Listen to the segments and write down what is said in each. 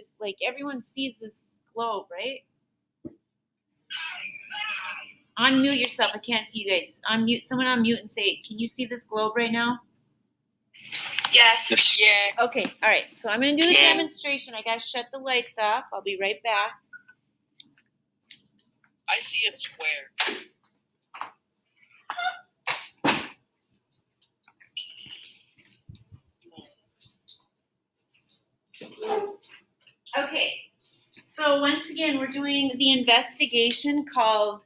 is like everyone sees this globe, right? Unmute yourself. I can't see you guys. Unmute. Someone unmute and say, can you see this globe right now? Yes. Yeah. Okay. All right. So I'm going to do the demonstration. I got to shut the lights off. I'll be right back. I see a square. Okay. So once again, we're doing the investigation called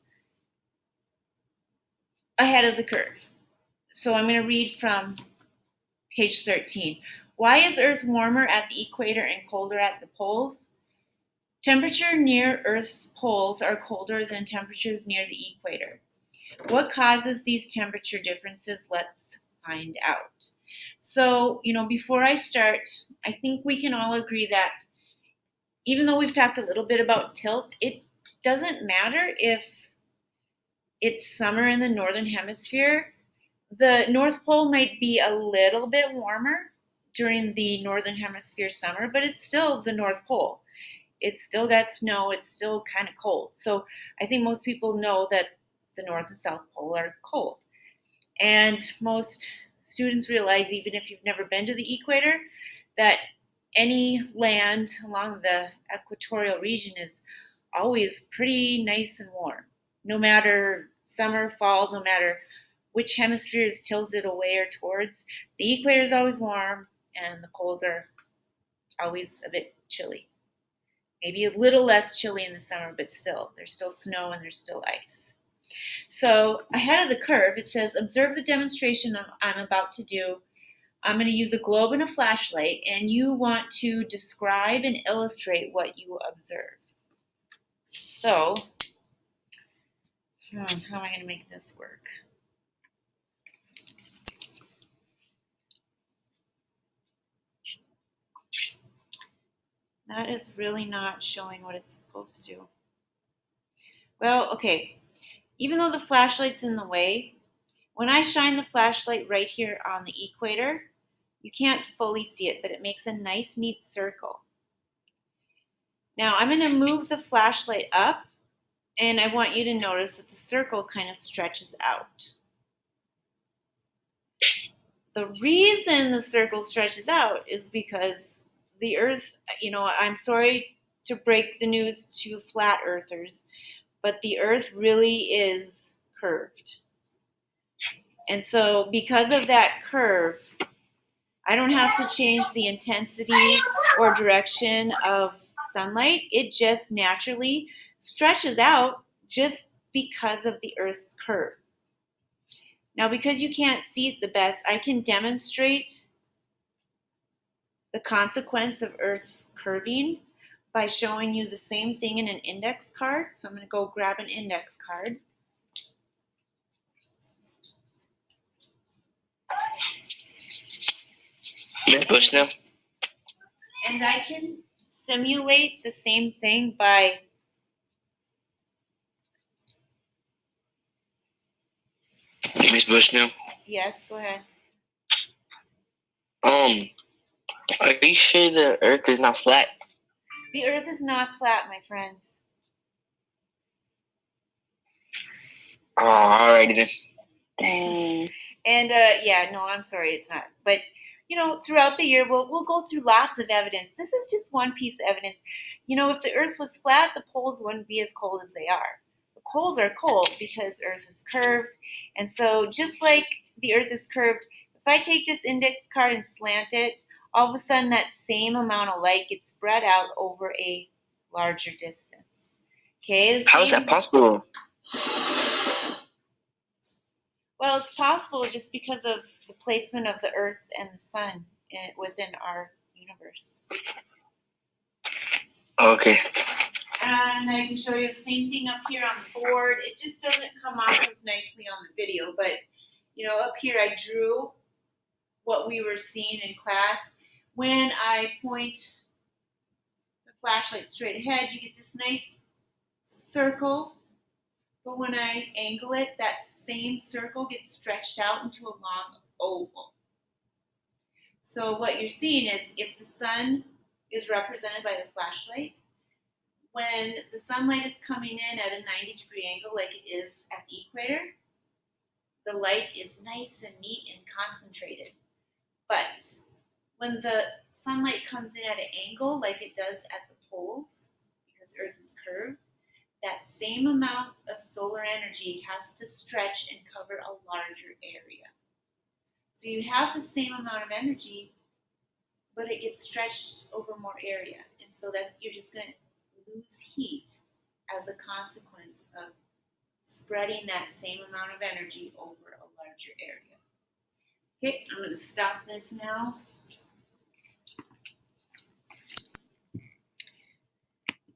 Ahead of the Curve. So I'm going to read from page 13. Why is Earth warmer at the equator and colder at the poles? Temperature near Earth's poles are colder than temperatures near the equator. What causes these temperature differences? Let's find out. So, before I start, I think we can all agree that even though we've talked a little bit about tilt, it doesn't matter if it's summer in the northern hemisphere. The North Pole might be a little bit warmer during the northern hemisphere summer, but it's still the North Pole. It's still got snow. It's still kind of cold. So I think most people know that the North and South Pole are cold. And most students realize, even if you've never been to the equator, that any land along the equatorial region is always pretty nice and warm. No matter summer, fall, no matter which hemisphere is tilted away or towards, the equator is always warm and the poles are always a bit chilly. Maybe a little less chilly in the summer, but still, there's still snow and there's still ice. So ahead of the curve, it says, observe the demonstration I'm about to do. I'm going to use a globe and a flashlight, and you want to describe and illustrate what you observe. So, how am I going to make this work? That is really not showing what it's supposed to. Well, okay. Even though the flashlight's in the way, when I shine the flashlight right here on the equator, you can't fully see it, but it makes a nice, neat circle. Now I'm going to move the flashlight up, and I want you to notice that the circle kind of stretches out. The reason the circle stretches out is because the Earth, I'm sorry to break the news to flat earthers, but the Earth really is curved. And so because of that curve, I don't have to change the intensity or direction of sunlight. It just naturally stretches out just because of the Earth's curve. Now, because you can't see it the best, I can demonstrate the consequence of Earth's curving by showing you the same thing in an index card. So I'm going to go grab an index card. Miss Bushnell. And I can simulate the same thing by Miss Bushnell. Yes, go ahead. Are you sure the Earth is not flat? The Earth is not flat, my friends. Oh, alrighty then. And no, I'm sorry, it's not. But throughout the year, we'll go through lots of evidence. This is just one piece of evidence. If the Earth was flat, the poles wouldn't be as cold as they are. The poles are cold because Earth is curved, and so just like the Earth is curved, if I take this index card and slant it, all of a sudden that same amount of light gets spread out over a larger distance. Okay. How is that possible? Well, it's possible just because of the placement of the Earth and the Sun within our universe. Okay. And I can show you the same thing up here on the board. It just doesn't come off as nicely on the video, but up here I drew what we were seeing in class. When I point the flashlight straight ahead, you get this nice circle. But when I angle it, that same circle gets stretched out into a long oval. So what you're seeing is if the sun is represented by the flashlight. When the sunlight is coming in at a 90-degree angle, like it is at the equator, the light is nice and neat and concentrated. But when the sunlight comes in at an angle, like it does at the poles, because Earth is curved, that same amount of solar energy has to stretch and cover a larger area. So you have the same amount of energy, but it gets stretched over more area. And so that you're just going to lose heat as a consequence of spreading that same amount of energy over a larger area. Okay, I'm going to stop this now.